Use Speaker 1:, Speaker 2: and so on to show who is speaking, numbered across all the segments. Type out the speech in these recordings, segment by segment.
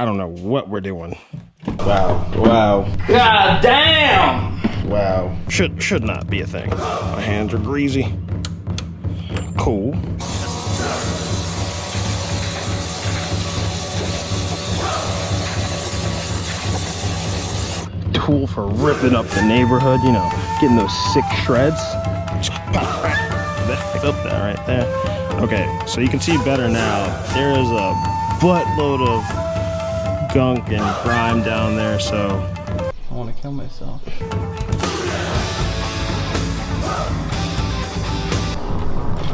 Speaker 1: I don't know what we're doing. Wow.
Speaker 2: God damn!
Speaker 1: Wow. Should not be a thing. My hands are greasy. Cool. Tool for ripping up the neighborhood, you know, getting those sick shreds. Up there, right there. Okay, so you can see better now. There is a buttload of gunk and grime down there, so
Speaker 2: I want to kill myself.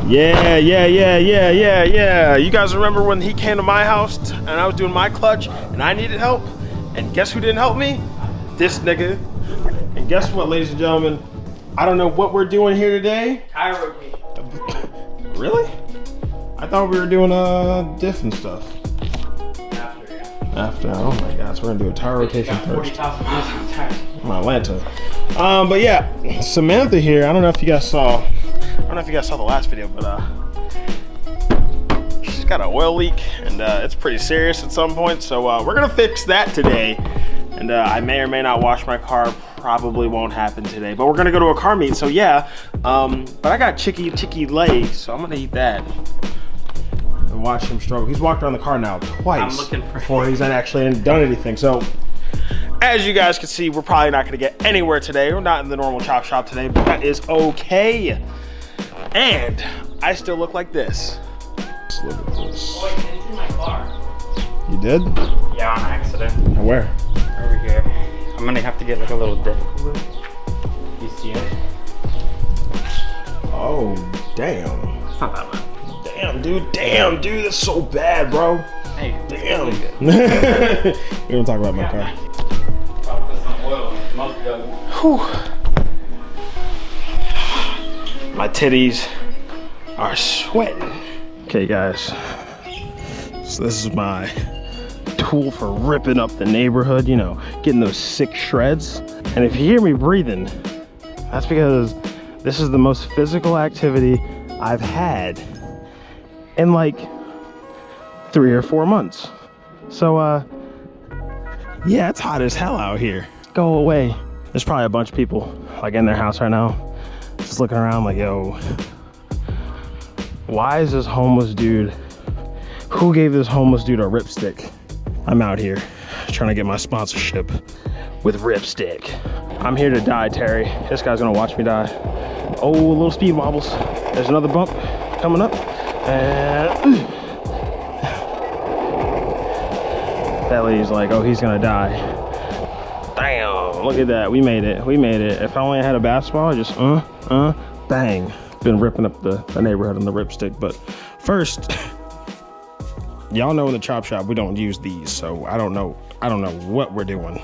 Speaker 1: Yeah. You guys remember when he came to my house and I was doing my clutch and I needed help? And guess who didn't help me? This nigga. And guess what, ladies and gentlemen? I don't know what we're doing here today.
Speaker 2: Tire rotation.
Speaker 1: Really? I thought we were doing diff and stuff. After, oh my gosh, we're gonna do a tire rotation first. I'm Atlanta. But yeah, Samantha here. I don't know if you guys saw the last video, but she's got an oil leak, and it's pretty serious at some point. So we're gonna fix that today. And I may or may not wash my car. Probably won't happen today, but we're gonna go to a car meet. So yeah, but I got chicky legs, so I'm gonna eat that and watch him struggle. He's walked around the car now twice before he's actually done anything. So as you guys can see, we're probably not gonna get anywhere today. We're not in the normal chop shop today, but that is okay. And I still look like this. Let's look at this.
Speaker 2: Oh, wait, it's in my car.
Speaker 1: You did?
Speaker 2: Yeah, on accident.
Speaker 1: Where?
Speaker 2: Over here. I'm gonna have to get like a little dip. You see it?
Speaker 1: Oh, damn.
Speaker 2: It's not that bad.
Speaker 1: Damn, dude, that's so bad, bro.
Speaker 2: Hey,
Speaker 1: damn. We don't talk about my car.
Speaker 2: I'll put some oil in the milk jug.
Speaker 1: Whew. My titties are sweating. Okay, guys. So this is my tool for ripping up the neighborhood, you know, getting those sick shreds. And if you hear me breathing, that's because this is the most physical activity I've had in like 3 or 4 months. So yeah, it's hot as hell out here. Go away. There's probably a bunch of people like in their house right now, just looking around like, yo, why is this homeless dude, who gave this homeless dude a ripstick? I'm out here trying to get my sponsorship with Ripstick. I'm here to die, Terry. This guy's gonna watch me die. Oh, little speed wobbles. There's another bump coming up. And that lady's like, oh, he's gonna die. Damn, look at that, we made it. If I only had a basketball, I just, bang. Been ripping up the neighborhood on the Ripstick, but first, y'all know in the chop shop we don't use these, so I don't know what we're doing.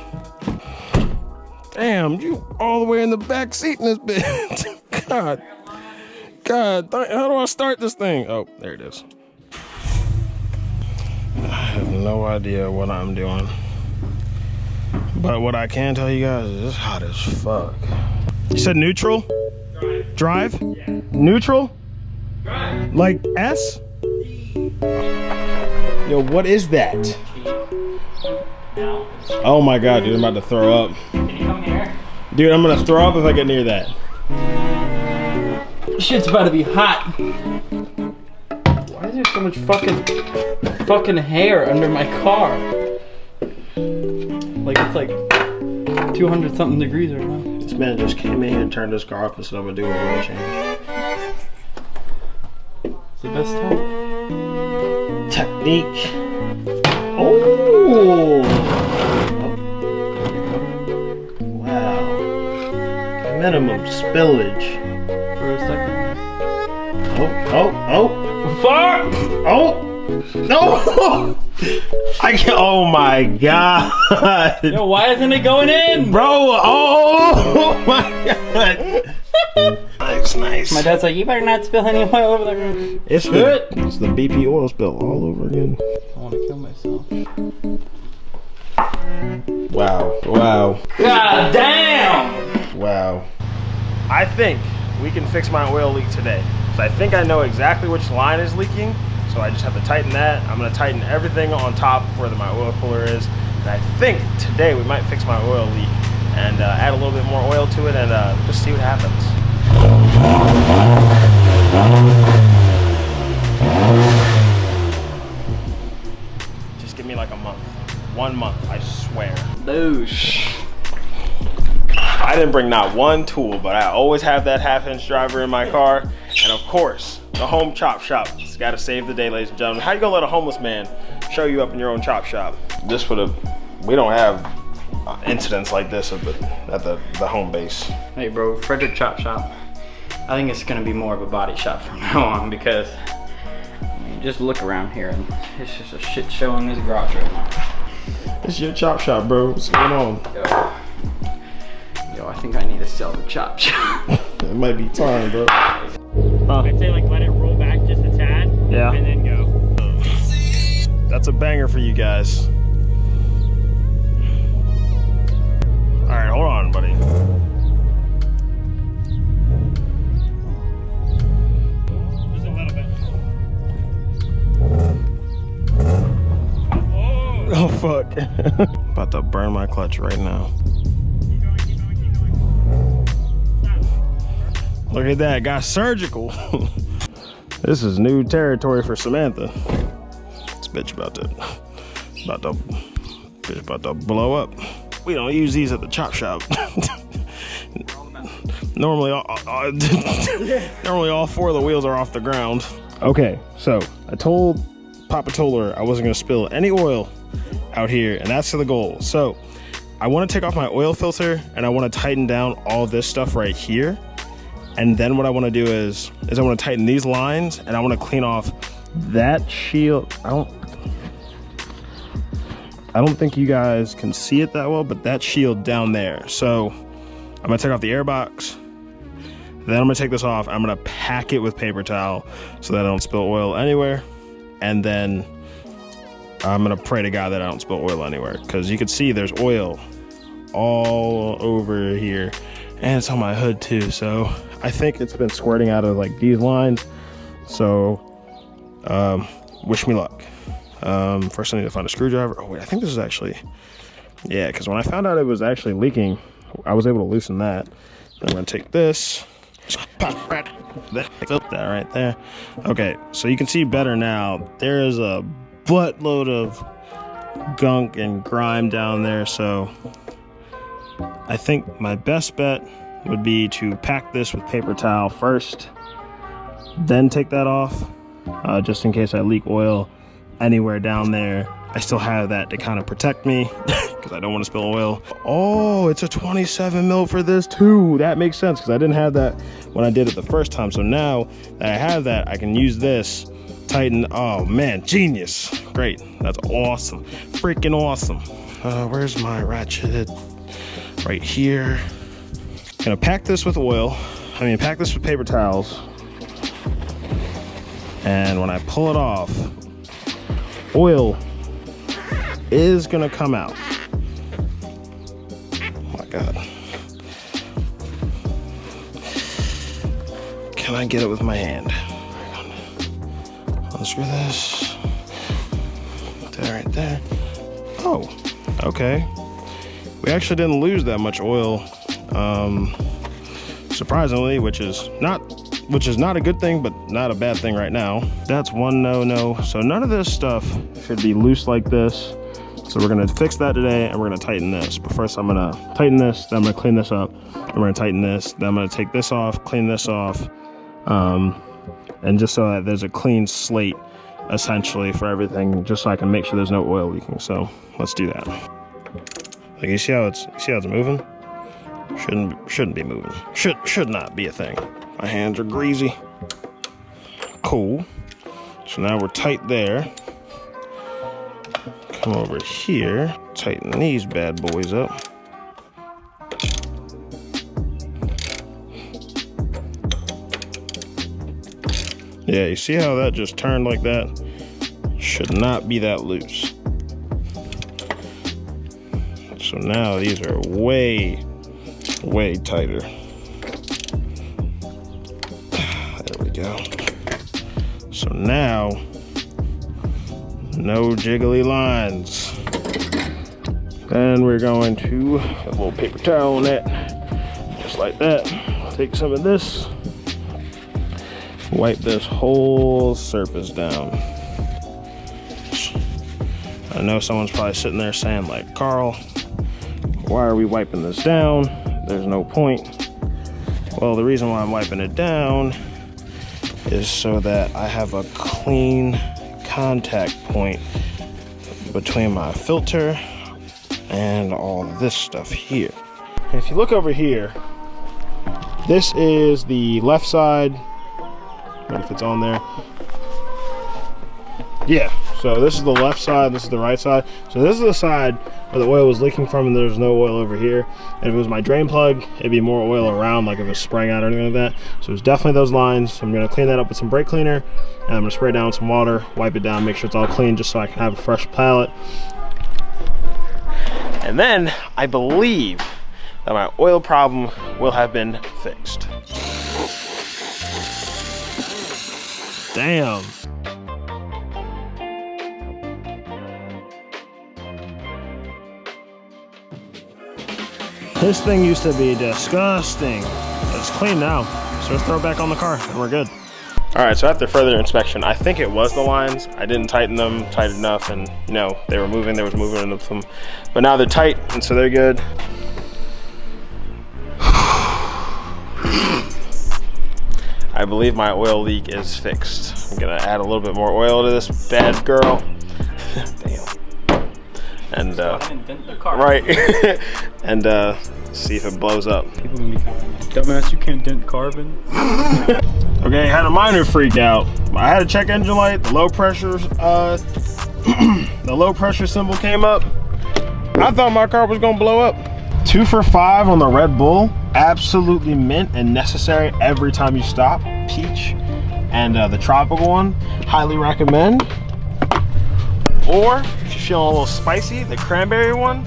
Speaker 1: Damn, you all the way in the back seat in this bitch. God, how do I start this thing? Oh, there it is. I have no idea what I'm doing, but what I can tell you guys is it's hot as fuck. You said neutral? Drive? Yeah. Neutral? Drive. Like S? Yo, what is that? Oh my god, dude, I'm about to throw up.
Speaker 2: Can you come here?
Speaker 1: Dude, I'm gonna throw up if I get near that.
Speaker 2: Shit's about to be hot. Why is there so much fucking hair under my car? Like it's like 200 something degrees right now.
Speaker 1: This man just came in here and turned his car off and said I'm gonna do a oil change.
Speaker 2: It's the best time.
Speaker 1: Technique. Oh! Wow. Minimum spillage.
Speaker 2: For a second.
Speaker 1: Oh!
Speaker 2: Fuck!
Speaker 1: Oh! No! I can't. Oh my god!
Speaker 2: Yo, why isn't it going in,
Speaker 1: bro? Oh my god! Nice.
Speaker 2: My dad's like, you better not spill any oil over there.
Speaker 1: It's the BP oil spill all over again.
Speaker 2: I want to kill myself.
Speaker 1: Wow.
Speaker 2: God damn!
Speaker 1: Wow. I think we can fix my oil leak today. So I think I know exactly which line is leaking. So I just have to tighten that. I'm gonna tighten everything on top where my oil cooler is. And I think today we might fix my oil leak and add a little bit more oil to it and just see what happens. Just give me like a month. 1 month, I swear.
Speaker 2: Boosh.
Speaker 1: I didn't bring not one tool, but I always have that 1/2-inch driver in my car. And of course, the home chop shop. It's gotta save the day, ladies and gentlemen. How you gonna let a homeless man show you up in your own chop shop? This would have, we don't have incidents like this at the home base.
Speaker 2: Hey bro, Frederick Chop Shop. I think it's gonna be more of a body shop from now on because I mean, just look around here and it's just a shit show in this garage right now.
Speaker 1: It's your chop shop, bro. What's going on?
Speaker 2: Yo, I think I need to sell the chop shop.
Speaker 1: It might be time, bro.
Speaker 3: I'd say like let it roll back just a tad.
Speaker 1: Yeah.
Speaker 3: And then go.
Speaker 1: That's a banger for you guys. All right, hold on, buddy.
Speaker 3: Just a little bit.
Speaker 1: Oh, fuck. About to burn my clutch right now.
Speaker 3: Keep going, keep going, keep going. Stop.
Speaker 1: Look at that, got surgical. This is new territory for Samantha. This bitch about to blow up. We don't use these at the chop shop. Normally, normally all 4 of the wheels are off the ground. Okay, so I told Papa Toller I wasn't gonna spill any oil out here, and that's the goal. So I want to take off my oil filter, and I want to tighten down all this stuff right here. And then what I want to do is I want to tighten these lines, and I want to clean off that shield. I don't think you guys can see it that well, but that shield down there. So I'm gonna take off the air box. Then I'm gonna take this off. I'm gonna pack it with paper towel so that I don't spill oil anywhere. And then I'm gonna pray to God that I don't spill oil anywhere, because you can see there's oil all over here, and it's on my hood too. So I think it's been squirting out of like these lines. So wish me luck. First I need to find a screwdriver. Oh wait, I think this is actually, yeah, because when I found out it was actually leaking, I was able to loosen that. Then I'm gonna take this, pop that right there. Okay, so you can see better now. There is a buttload of gunk and grime down there, so I think my best bet would be to pack this with paper towel first, then take that off, just in case I leak oil anywhere down there. I still have that to kind of protect me because I don't want to spill oil. Oh, it's a 27 mil for this too. That makes sense because I didn't have that when I did it the first time. So now that I have that, I can use this, tighten. Oh man, genius. Great. That's awesome. Freaking awesome. Where's my ratchet? Right here. Gonna pack this with oil. Pack this with paper towels. And when I pull it off, oil is gonna come out. Oh my God. Can I get it with my hand? Unscrew this. There, right there. Oh, okay. We actually didn't lose that much oil, surprisingly, which is not a good thing, but not a bad thing right now. That's one no. So none of this stuff should be loose like this. So we're gonna fix that today, and we're gonna tighten this. But first I'm gonna tighten this, then I'm gonna clean this up, and we're gonna tighten this, then I'm gonna take this off, clean this off, and just so that there's a clean slate, essentially, for everything, just so I can make sure there's no oil leaking. So let's do that. Like, you see how it's moving? Shouldn't be moving. Should not be a thing. My hands are greasy. Cool. So now we're tight there. Come over here, tighten these bad boys up. Yeah, you see how that just turned like that? Should not be that loose. So now these are way tighter. There we go. So now No jiggly lines. Then we're going to a little paper towel on it, just like that. Take some of this, wipe this whole surface down. I know someone's probably sitting there saying like, Carl, why are we wiping this down? There's no point. Well, the reason why I'm wiping it down is so that I have a clean contact point between my filter and all this stuff here. And if you look over here, this is the left side. What if it's on there? Yeah, so this is the left side, this is the right side. So this is the side where the oil was leaking from and there's no oil over here. And if it was my drain plug, it'd be more oil around, like if it was spraying out or anything like that. So it's definitely those lines. So I'm gonna clean that up with some brake cleaner, and I'm gonna spray it down with some water, wipe it down, make sure it's all clean, just so I can have a fresh palette. And then I believe that my oil problem will have been fixed. Damn. This thing used to be disgusting. It's clean now. So let's throw it back on the car and we're good. All right, so after further inspection, I think it was the lines. I didn't tighten them tight enough, and you know, they were moving, there was movement in them. But now they're tight, and so they're good. I believe my oil leak is fixed. I'm gonna add a little bit more oil to this bad girl. Damn. And right. And see if it blows up.
Speaker 2: People gonna be commenting, dumbass, you can't dent carbon.
Speaker 1: Okay, had a minor freak out. I had a check engine light, the low pressure, the low pressure symbol came up. I thought my car was gonna blow up. 2 for $5 on the Red Bull. Absolutely mint and necessary every time you stop. Peach and the tropical one, highly recommend. Or if you're feeling a little spicy, the cranberry one.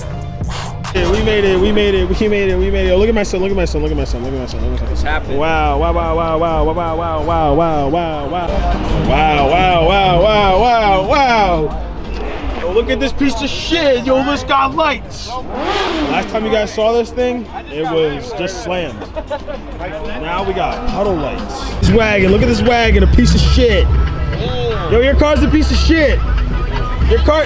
Speaker 1: Yeah, we made it, we made it, we made it, we made it. Oh, look at my son, look at my son, look at my son, look at my son, look at my son.
Speaker 2: What's happening?
Speaker 1: Wow, wow, wow, wow, wow, wow, wow, wow, wow, wow, wow. Wow, wow, wow, wow, wow, wow. Yo, look at this piece of shit. Yo, this got lights. Last time you guys saw this thing, it was just slammed. Now we got puddle lights. This wagon, look at this wagon, a piece of shit. Yo, your car's a piece of shit. Your car.